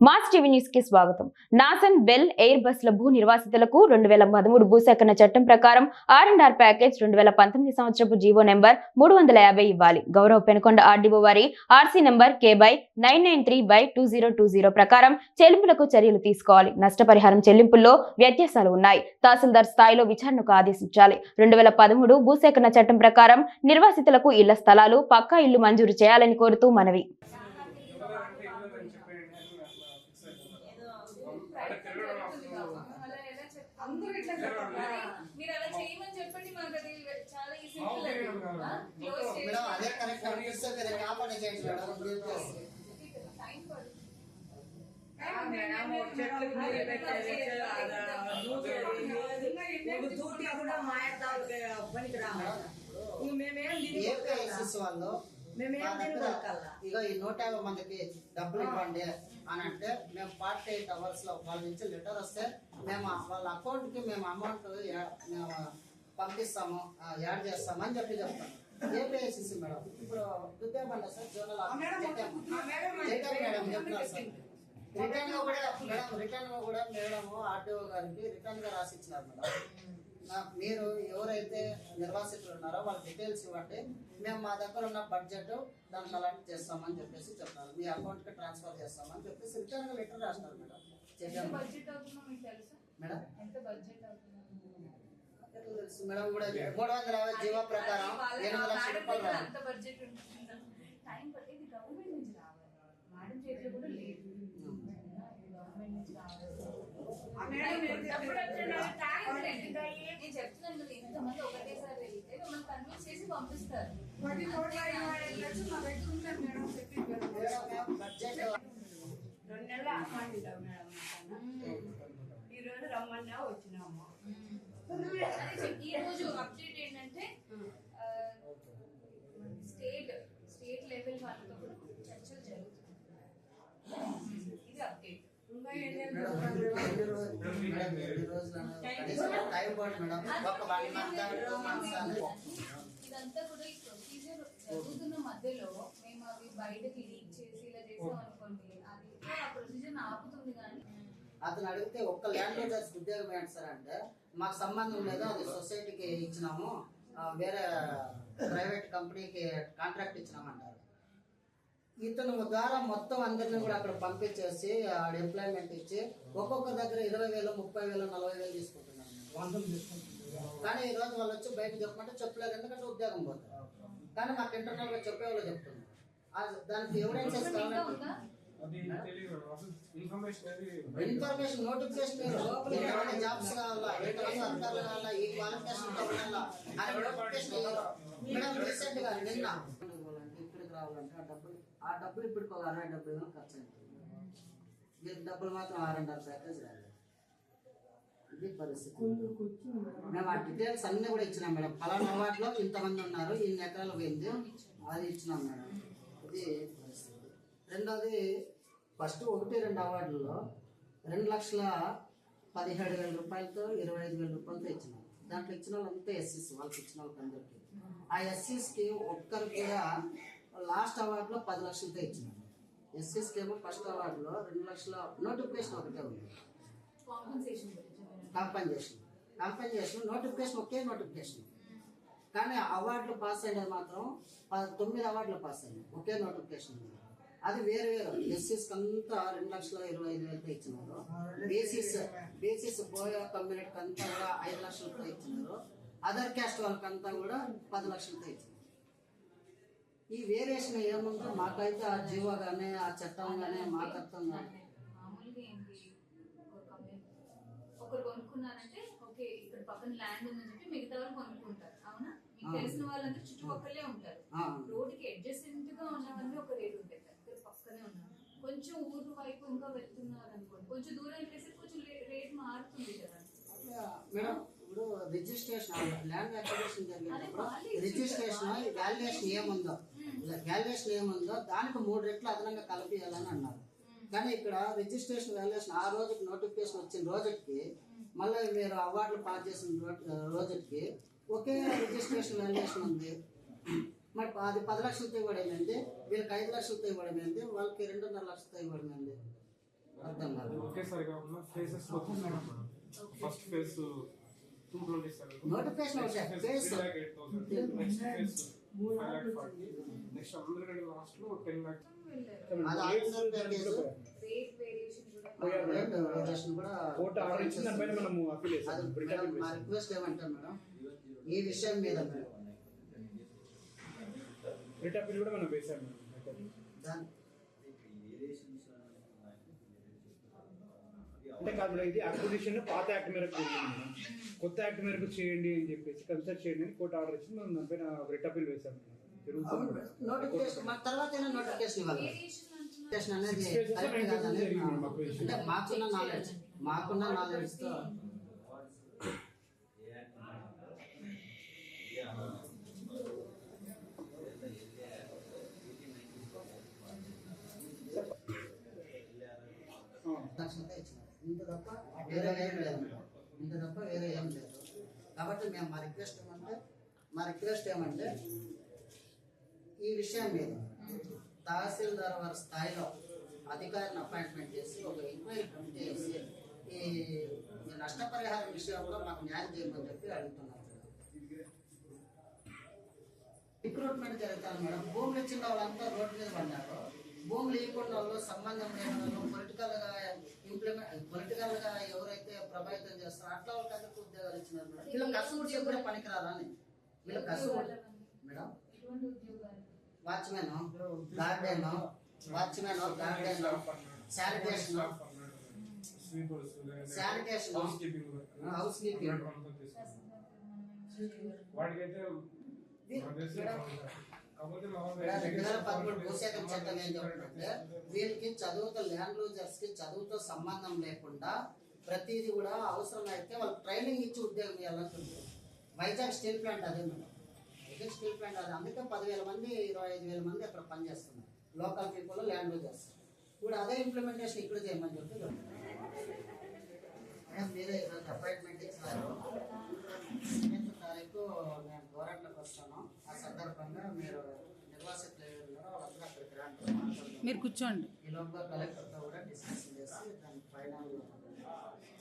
Mass TV news కి స్వాగతం. నాసన్ bell air బస్ల భూ నిర్వాసితులకు 2013 భూసేకరణ చట్టం ప్రకారం R&R ప్యాకేజ్ 2019 సంవత్సరపు జీవో నెంబర్ 350 ఇవ్వాలి. గౌరవ పెనుకొండ ఆర్డీఓ వారి ఆర్సీ నెంబర్ K/993/2020 ప్రకారం చెల్లింపులకు చర్యలు తీసుకోవాలి. నష్టపరిహారం చెల్లింపుల్లో వ్యత్యాసాలు ఉన్నాయి. తహసీల్దార్ స్థాయిలో విచారణకు ఆదేశించాలి. 2013 భూసేకరణ చట్టం ప్రకారం నిర్వాసితులకు ఇళ్ల స్థలాలు, పక్కా ఇళ్లు మంజూరు చేయాలని కోరుతూ మనవి. అందరూ ఇట్లా మీరు అలా చేయమని చెప్పండి. మాకు అది చాలా ఈజీ మేడం అదే కరెక్ట్ అనిపిస్తుంది కదా. కాపాడే చేయండి మేడం. టైం పడుతుంది. ఇగో ఈ 150 మందికి డబ్బులు ఇవ్వండి అని అంటే మేము 48 hours లో వాళ్ళ నుంచి లెటర్ వస్తే మేము వాళ్ళ అకౌంట్ కి మేము అమౌంట్ మేము పంపిస్తాము, యాడ్ చేస్తాము అని చెప్తాము. ఏపీఐసిసి మేడం ఇప్పుడు దుద్దేబండ సార్ జోనల్ మేడం చెప్తున్నారు సార్. రిటర్న్ గా కూడా మేడం ఆర్టీఓ గారికి రిటర్న్ గా రాసి ఇచ్చినారు మేడం. మీరు ఎవరైతే నిర్వాసితులు ఉన్నారో వాళ్ళ డీటెయిల్స్ ఇవ్వండి, మేము మా దగ్గర ఉన్న బడ్జెట్ దానికి అలాంటి చేస్తామని చెప్పేసి చెప్తారు. మీ అకౌంట్ కి ట్రాన్స్ఫర్ చేస్తామని చెప్పేసి రిటర్న్ గా లెటర్ రాస్తారు మేడం. మేడం తెలుసు మేడం కూడా 350 జీవో ప్రకారం 8 లక్షల రూపాయలు ఇంతమంది ఒకటేసారి వెళ్తే మిమ్మల్ని కన్విన్స్ చేసి పంపిస్తారు. ఈ రోజు రమ్మన్నా వచ్చినాము. ఈ రోజు అప్డేట్ ఏంటంటే స్టేట్ లెవెల్ వాళ్ళతో కూడా చర్చలు జరుగుతున్నాయి. ఇది అప్డేట్. ఇదంతా కూడా ఈ ప్రొసీజర్ జరుగుతున్న మధ్యలో మేము అవి బయటకి లీక్ చేసి ఇలా చేసాం అనుకోండి, అది ఆ ప్రొసీజర్ ఆపుతుంది. కానీ అతను అడిగితే ఒక్క ల్యాండ్ యూజర్స్ ఉద్యోగం ఏంటి సార్ అంటే మాకు సంబంధం లేదు, అది సొసైటీకి ఇచ్చినాము, వేరే ప్రైవేట్ కంపెనీకి కాంట్రాక్ట్ ఇచ్చినామంటారు. ఇతను ద్వారా మొత్తం అందరినీ కూడా అక్కడ పంపించేసి ఎంప్లాయ్మెంట్ ఇచ్చి ఒక్కొక్క దగ్గర 20,000, 30,000, 40,000 తీసుకుంటున్నారు. కానీ ఈ రోజు వాళ్ళు వచ్చి బయట చెప్పమంటే చెప్పలేదు, ఎందుకంటే ఉద్యోగం పోతారు. కానీ మాకు ఇంటర్నల్ గా చెప్పేవాళ్ళు చెప్తున్నారు. దానికి ఎవిడెన్సెస్ కావాలంటే ఇన్ఫర్మేషన్ నోటిఫికేషన్ జాబ్స్ కావాలా, అధికారులు కావాలా, ఈ క్వాలిఫికేషన్ కావాలా అని నోటిఫికేషన్ మేడం రీసెంట్ గా నిన్న ఇక్కడికి రావాలంటే ఆ డబ్బులు ఇప్పటికి ఒక 60-70,000 ఖర్చు అవుతుంది. వీళ్ళకి డబ్బులు మాత్రం R&R ప్యాకేజ్ రాలేదు. ఇది పరిస్థితి. మేము ఆ డీటెయిల్స్ అన్ని కూడా ఇచ్చినాం మేడం. పలానా వాటిలో ఇంతమంది ఉన్నారు, ఇన్ని ఎకరాలు పోయింది, అది ఇచ్చినాం మేడం. ఇది పరిస్థితి. రెండోది ఫస్ట్ 1-2 అవార్డుల్లో 2,17,000 రూపాయలతో 25,000 రూపాయలతో ఇచ్చినాం. దాంట్లో ఇచ్చిన వాళ్ళంతా ఎస్సీస్, వాళ్ళకి ఇచ్చిన వాళ్ళకి అందరికీ. ఆ ఎస్సీస్కి ఒక్కరికి కూడా లాస్ట్ అవార్డులో 10 లక్షలతో ఇచ్చినాం. ఎస్సీస్కి ఏమో ఫస్ట్ అవార్డులో 2 లక్షల నోటిఫికేషన్ ఒకటే ఉంది. కాంపెన్సేషన్ నోటిఫికేషన్ ఒకే నోటిఫికేషన్. కానీ అవార్డులు పాస్ అయినది మాత్రం 9 అవార్డులు పాస్ అయినాయి, ఒకే నోటిఫికేషన్ ఉంది. అది వేరు వేరు. ఎస్సీస్కి అంతా 2,25,000 ఇచ్చినారు. బేసిస్ బోయా కమ్యూనిటీకి అంతా కూడా 5 లక్షలతో ఇచ్చినారు. అదర్ క్యాస్ట్ వాళ్ళకంతా కూడా 10 లక్షలతో ఇచ్చినారు. ఈ వేరియేషన్ ఏముందో మాకైతే ఆ జీవో కానీ ఆ చట్టం కానీ మాకు అర్థం కానీ. మామూలుగా ఏంటి, ఒకరు కొనుక్కున్నారంటే ఓకే ఇక్కడ పక్కన ల్యాండ్ ఉందని చెప్పి మిగతా వాళ్ళు కొనుక్కుంటారు. అవునా? మీకు తెలిసిన వాళ్ళందరూ చుట్టుపక్కలే ఉంటారు. రోడ్డుకి అడ్జసెంట్ గా ఉన్నవన్నీ ఒక రేటు ఉంటాయి, పక్కనే ఉన్నారు. కొంచెం ఊరు వైపు ఇంకా వెళ్తున్నారు అనుకోండి, కొంచెం దూరం వెళ్ళేసి కొంచెం రేట్ మారుతుంది కదా మేడం. ఇప్పుడు రిజిస్ట్రేషన్ ల్యాండ్ అక్విజిషన్ జరిగినప్పుడు రిజిస్ట్రేషన్ వాల్యుయేషన్ ఏముందో దానికి 3 రెట్లు అదనంగా కలిపియాలని అన్నారు. కానీ ఇక్కడ రిజిస్ట్రేషన్ వాల్యుయేషన్ ఆ రోజుకి నోటిఫికేషన్ వచ్చిన రోజుకి మళ్ళీ మీరు అవార్డులు పాస్ చేసిన రోజుకి ఒకే రిజిస్ట్రేషన్ వాల్యుయేషన్ ఉంది. మరి అది 10 లక్షలతో ఇవ్వడమైంది, వీళ్ళకి 5 లక్షలతో ఇవ్వడమైంది, వాళ్ళకి 2.5 లక్షలతో ఇవ్వడమైంది. ఒకేసారి కాకుండా ఫేసెస్ లో తీసుకున్నాం madam. First phase 227, notification next ఒకటే phase phase 3,08,000, next phase 5,40,000, next అందరికంటే లాస్ట్ లో 10 lakhs. అది ఆర్డర్ ప్యాకేజ్ రేట్ వేరియేషన్ కూడా వేరియేషన్ కూడా కోర్టు ఆర్డర్ ఇచ్చిన దానిపైన మనము అప్పీల్ అది చేస్తాం. మేడం మా రిక్వెస్ట్ ఏమంటారు మేడం ఈ విషయం మీద మేడం రిట్ అప్పీల్ కూడా మనం వేసాం మేడం. దాని అంటే కాదు మేడం, ఇది అక్విజిషన్ పాత యాక్ట్ మేరకు జరిగింది మేడం. కొత్త యాక్ట్ మేరకు చేయండి అని చెప్పేసి కన్సల్ట్ చేయండి అని కోర్టు ఆర్డర్ ఇచ్చింది. మనం దానిపైన రిట్ అప్పీల్ వేసాం మేడం. అవును మేడం. నోటిఫికేషన్ మన తర్వాత నోటిఫికేషన్ ఇవ్వాలి వేరియేషన్ అంటున్నారు. నోటిఫికేషన్ అనేది Six pages correct nine pages కాదని జరిగింది మేడం acquisition. అంటే మాకున్న నాలెడ్జ్ తో లక్షలతో ఇచ్చినారు. ఇంత తప్ప వేరే ఏం లేదు మేడం. ఇంత తప్ప వేరే ఏం లేదు. కాబట్టి మేము మా రిక్వెస్ట్ ఏమంటే ఈ విషయం మీద తహసీల్దార్ వారి స్థాయిలో అధికారిని అపాయింట్మెంట్ చేసి ఒక ఎంక్వైరీ కమిటీ చేసి ఈ నష్టపరిహారం విషయం కూడా మాకు న్యాయం చేయమని చెప్పి అడుగుతున్నారు. రిక్రూట్మెంట్ జరుగుతారు మేడం. భూములు ఇచ్చిన వాళ్ళంతా రోడ్డు మీద పడ్డారు. భూములు ఇవ్వకుండా వాళ్ళు సంబంధం లేని వాళ్ళు పొలిటికల్ గా ఎవరైతే ప్రభావితం చేస్తారో అట్లా వాళ్ళకి అందరికీ ఉద్యోగాలు ఇచ్చినారు మేడం. వీళ్ళ కసుబుడికి కూడా పనికిరారా అని వీళ్ళ కసుబుడి మేడం ఎటువంటి ఉద్యోగాలు? Watchman garden sanitation housekeeping వాటికైతే 2013 భూసేకరణ చట్టం ఏం చెప్తుందంటే వీళ్ళకి చదువుతో ల్యాండ్ లూజర్స్ కి చదువుతో సంబంధం లేకుండా ప్రతిదీ కూడా అవసరం అయితే వాళ్ళకి ట్రైనింగ్ ఇచ్చి ఉద్యోగం ఇవ్వాలంటుంది. వైజాగ్ స్టీల్ ప్లాంట్ అదే మేడం. వైజాగ్ స్టీల్ ప్లాంట్ అది అందుకే 10,000 మంది 25,000 మంది అక్కడ పనిచేస్తున్నారు. లోకల్ పీపుల్ ల్యాండ్ లూజర్స్ ఇప్పుడు అదే ఇంప్లిమెంటేషన్ ఇక్కడ చేయమని చెప్పి మీరే ఈరోజు అపాయింట్మెంట్ ఇచ్చినారు. 8వ తారీఖు నేను గోరంట్లోకి వస్తాను. ఆ సందర్భంగా మీరు నిర్వాసితులు ఎవరున్నారో వాళ్ళందరూ అక్కడికి రండి. మీరు కూర్చోండి. ఈ లోపల కలెక్టర్తో కూడా డిస్కషన్ చేసి దాని ఫైనల్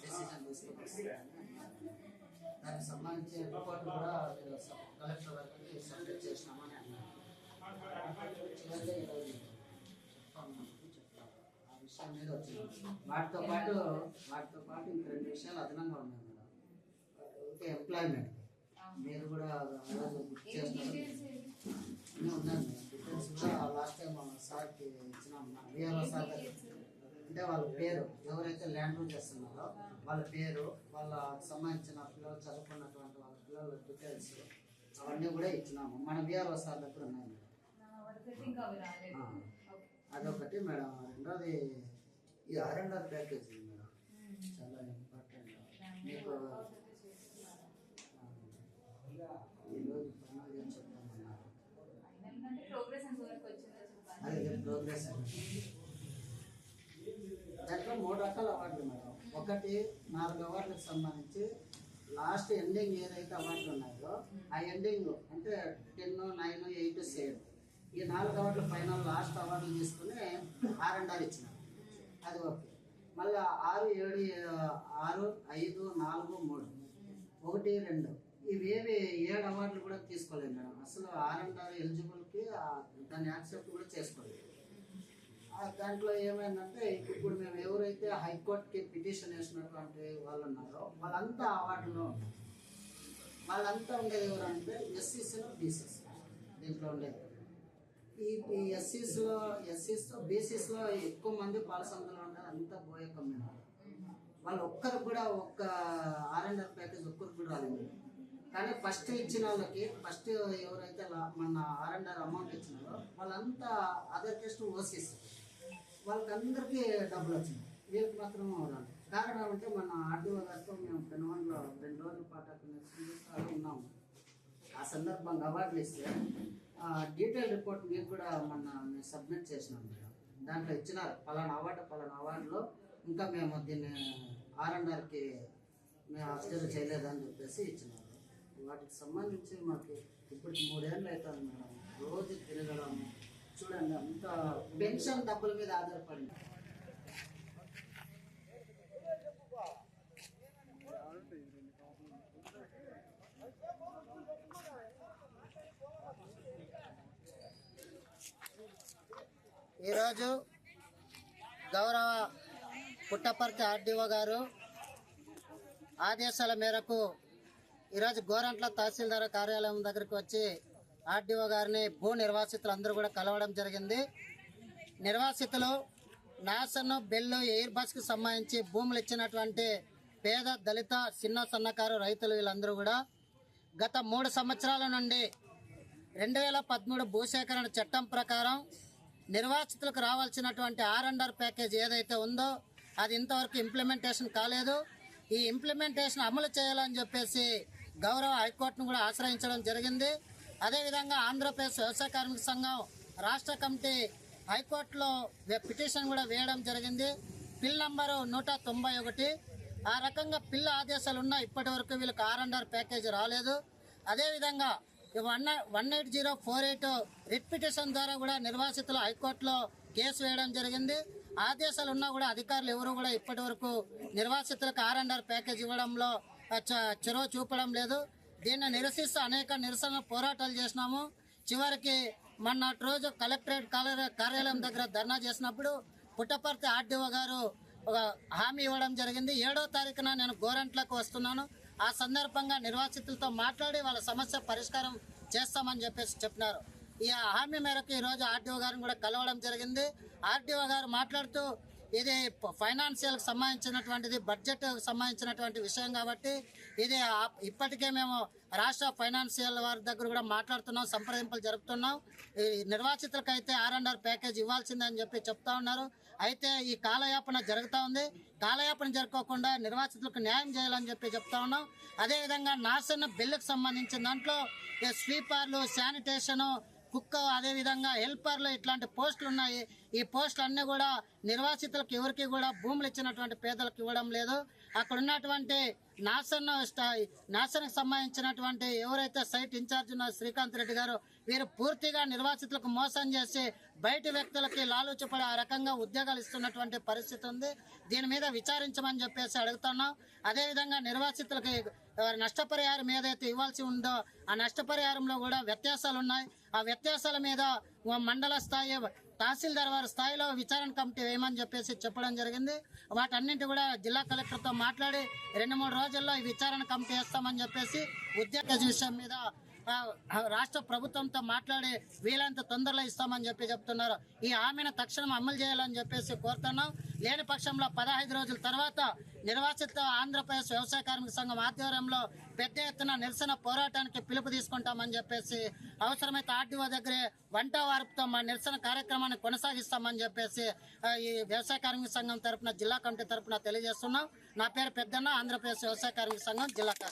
డెసిజన్ తీసుకుని దానికి సంబంధించిన రిపోర్ట్ కూడా మీరు కలెక్టర్ వరకు సబ్మిట్ చేసినామని అన్నారు. చివరిగా ఈరోజు చెప్తాను ఆ విషయం మీద వచ్చింది. వాటితో పాటు ఇంక 2 విషయాలు అదనంగా ఉన్నాయి మేడం. ఒకటి ఎంప్లాయ్మెంట్ మీరు కూడా బుక్ చేస్తున్నారు ఉన్నాను. డీటెయిల్స్ కూడా లాస్ట్ టైం సార్కి ఇచ్చినాం. విఆర్ఓ సార్ అంటే వాళ్ళ పేరు ఎవరైతే ల్యాండ్ రూల్ చేస్తున్నారో వాళ్ళ పేరు వాళ్ళకి సంబంధించిన పిల్లలు చదువుకున్నటువంటి వాళ్ళ పిల్లల డీటెయిల్స్ అవన్నీ కూడా ఇచ్చినాము. మన విఆర్ఓ సార్ దగ్గర ఉన్నాయి మేడం. అదొకటి మేడం. రెండోది ఈ R&R ప్యాకేజ్ మేడం చాలా ఇంపార్టెంట్. మీకు ఈరోజు ఫైనల్ ఏం చెప్తామన్నారు అదే ప్రోగ్రెస్ దాంట్లో 3 రకాల అవార్డులు మేడం. ఒకటి 4 అవార్డులకు సంబంధించి లాస్ట్ ఎండింగ్ ఏదైతే అవార్డులు ఉన్నాయో ఆ ఎండింగ్ అంటే 10, 9, 8, 7 ఈ 4 అవార్డులు ఫైనల్ లాస్ట్ అవార్డులు తీసుకుని R&R ఇచ్చినారు. అది ఓకే. మళ్ళీ 6, 7, 6, 5, 4, 3 1, 2 ఇవేవి 7 అవార్డులు కూడా తీసుకోలేదు మేడం. అసలు R&R ఎలిజిబుల్కి దాన్ని యాక్సెప్ట్ కూడా చేసుకోలేదు. దాంట్లో ఏమైందంటే ఇప్పుడు మేము ఎవరైతే హైకోర్టుకి పిటిషన్ వేసినటువంటి వాళ్ళు ఉన్నారో వాళ్ళంతా అవార్డులో ఉన్నారు. వాళ్ళంతా ఉండేది ఎవరంటే ఎస్సీస్లో బీసీస్ దీంట్లో ఉండేది. ఈ ఎస్సీస్లో బీసీస్లో ఎక్కువ మంది పాలసందులో ఉన్నారు. అంతా బోయ కమ్యూనిటీ వాళ్ళు ఒక్కరికి కూడా ఒక్క R&R ప్యాకేజ్ ఒక్కరికి కూడా రాలేదు. కానీ ఫస్ట్ ఇచ్చిన వాళ్ళకి ఫస్ట్ ఎవరైతే మన R&R అమౌంట్ ఇచ్చినారో వాళ్ళంతా అదర్ టెస్ట్ ఓసీస్ వాళ్ళకందరికీ డబ్బులు వచ్చినాయి. వీళ్ళకి మాత్రం రాదు. కారణం అంటే మన ఆర్టీఓ గారితో మేము పెనుగొండలో 2 రోజుల పాటు అక్కడ ఉన్నాము. ఆ సందర్భంగా అవార్డులు ఇస్తే డీటెయిల్ రిపోర్ట్ మీకు కూడా మేము సబ్మిట్ చేసినాం మేడం. దాంట్లో ఇచ్చినారు పలానా అవార్డులో ఇంకా మేము దీన్ని R&Rకి మేము అబ్జర్వ్ చేయలేదని చెప్పేసి ఇచ్చినారు. వాటికి సంబంధించి మాకు ఇప్పటికి 3 ఏళ్ళు అవుతుంది మేడం. రోజు తిరగడము చూడండి అంత పెన్షన్ డబ్బుల మీద ఆధారపడింది. ఈరోజు గౌరవ పుట్టపర్తి ఆర్డీఓ గారు ఆదేశాల మేరకు ఈరోజు గోరంట్ల తహసీల్దార్ కార్యాలయం దగ్గరికి వచ్చి ఆర్డీఓ గారిని భూ నిర్వాసితులు అందరూ కూడా కలవడం జరిగింది. నిర్వాసితులు నాసన్, బెల్లు, ఎయిర్ బస్కి సంబంధించి భూములు ఇచ్చినటువంటి పేద, దళిత, చిన్న సన్నకారు రైతులు వీళ్ళందరూ కూడా గత 3 సంవత్సరాల నుండి 2013 భూసేకరణ చట్టం ప్రకారం నిర్వాసితులకు రావాల్సినటువంటి R&R ప్యాకేజ్ ఏదైతే ఉందో అది ఇంతవరకు ఇంప్లిమెంటేషన్ కాలేదు. ఈ ఇంప్లిమెంటేషన్ అమలు చేయాలని చెప్పేసి గౌరవ హైకోర్టును కూడా ఆశ్రయించడం జరిగింది. అదేవిధంగా ఆంధ్రప్రదేశ్ వ్యవసాయ కార్మిక సంఘం రాష్ట్ర కమిటీ హైకోర్టులో పిటిషన్ కూడా వేయడం జరిగింది. పిల్ నంబరు 191. ఆ రకంగా పిల్ల ఆదేశాలు ఉన్నా ఇప్పటి వరకు వీళ్ళకి R&R ప్యాకేజ్ రాలేదు. అదేవిధంగా 18048 రిట్ పిటిషన్ ద్వారా కూడా నిర్వాసితులు హైకోర్టులో కేసు వేయడం జరిగింది. ఆదేశాలు ఉన్నా కూడా అధికారులు ఎవరు కూడా ఇప్పటి వరకు నిర్వాసితులకు R&R ప్యాకేజ్ ఇవ్వడంలో చొరవ చూపడం లేదు. దీన్ని నిరసిస్తూ అనేక నిరసన పోరాటాలు చేసినాము. చివరికి మొన్నటి రోజు కలెక్టరేట్ కార్యాలయం దగ్గర ధర్నా చేసినప్పుడు పుట్టపర్తి ఆర్డీఓ గారు ఒక హామీ ఇవ్వడం జరిగింది. 7వ తారీఖున నేను గోరంట్లకు వస్తున్నాను, ఆ సందర్భంగా నిర్వాసితులతో మాట్లాడి వాళ్ళ సమస్య పరిష్కారం చేస్తామని చెప్పినారు. ఈ హామీ మేరకు ఈరోజు ఆర్డీఓ గారిని కూడా కలవడం జరిగింది. ఆర్డీఓ గారు మాట్లాడుతూ ఇది ఫైనాన్షియల్కి సంబంధించినటువంటిది, బడ్జెట్ సంబంధించినటువంటి విషయం కాబట్టి ఇది ఇప్పటికే మేము రాష్ట్ర ఫైనాన్షియల్ వారి దగ్గర కూడా మాట్లాడుతున్నాం, సంప్రదింపులు జరుపుతున్నాం. ఈ నిర్వాసితులకు అయితే R&R ప్యాకేజ్ ఇవ్వాల్సిందని చెప్పి చెప్తా ఉన్నారు. అయితే ఈ కాలయాపన జరుగుతూ ఉంది. కాలయాపన జరగకుండా నిర్వాసితులకు న్యాయం చేయాలని చెప్పి చెప్తా ఉన్నాం. అదేవిధంగా నాసన్, బిల్లుకు సంబంధించిన దాంట్లో స్వీపర్లు, శానిటేషను, కుక్క, అదేవిధంగా హెల్పర్లు ఇట్లాంటి పోస్టులు ఉన్నాయి. ఈ పోస్టులు అన్నీ కూడా నిర్వాసితులకు ఎవరికి కూడా భూములు ఇచ్చినటువంటి పేదలకు ఇవ్వడం లేదు. అక్కడ ఉన్నటువంటి నాసన్కి సంబంధించినటువంటి ఎవరైతే సైట్ ఇన్ఛార్జ్ ఉన్న శ్రీకాంత్ రెడ్డి గారు, వీరు పూర్తిగా నిర్వాసితులకు మోసం చేసి బయట వ్యక్తులకి లాలూచిపడి ఆ రకంగా ఉద్యోగాలు ఇస్తున్నటువంటి పరిస్థితి ఉంది. దీని మీద విచారించమని చెప్పేసి అడుగుతున్నాం. అదేవిధంగా నిర్వాసితులకి నష్టపరిహారం ఏదైతే ఇవ్వాల్సి ఉందో ఆ నష్టపరిహారంలో కూడా వ్యత్యాసాలు ఉన్నాయి. ఆ వ్యత్యాసాల మీద మండల స్థాయి, తహసీల్దార్ వారి స్థాయిలో విచారణ కమిటీ వేయమని చెప్పేసి చెప్పడం జరిగింది. వాటన్నింటి కూడా జిల్లా కలెక్టర్తో మాట్లాడి 2-3 రోజుల్లో ఈ విచారణ కమిటీ వేస్తామని చెప్పేసి ఉద్యోగ విషయం మీద రాష్ట్ర ప్రభుత్వంతో మాట్లాడి వీలైనంత తొందరలో ఇస్తామని చెప్తున్నారు. ఈ హామీని తక్షణం అమలు చేయాలని చెప్పేసి కోరుతున్నాం. లేని పక్షంలో 15 రోజుల తర్వాత నిర్వాసిత ఆంధ్రప్రదేశ్ వ్యవసాయ కార్మిక సంఘం ఆధ్వర్యంలో పెద్ద ఎత్తున నిరసన పోరాటానికి పిలుపు తీసుకుంటామని చెప్పేసి, అవసరమైతే ఆర్డీఓ దగ్గరే వంట వార్పుతో మా నిరసన కార్యక్రమాన్ని కొనసాగిస్తామని చెప్పేసి ఈ వ్యవసాయ కార్మిక సంఘం తరపున, జిల్లా కమిటీ తరపున తెలియజేస్తున్నాం. నా పేరు పెద్దన్న, ఆంధ్రప్రదేశ్ వ్యవసాయ కార్మిక సంఘం జిల్లా కార్యదర్శి.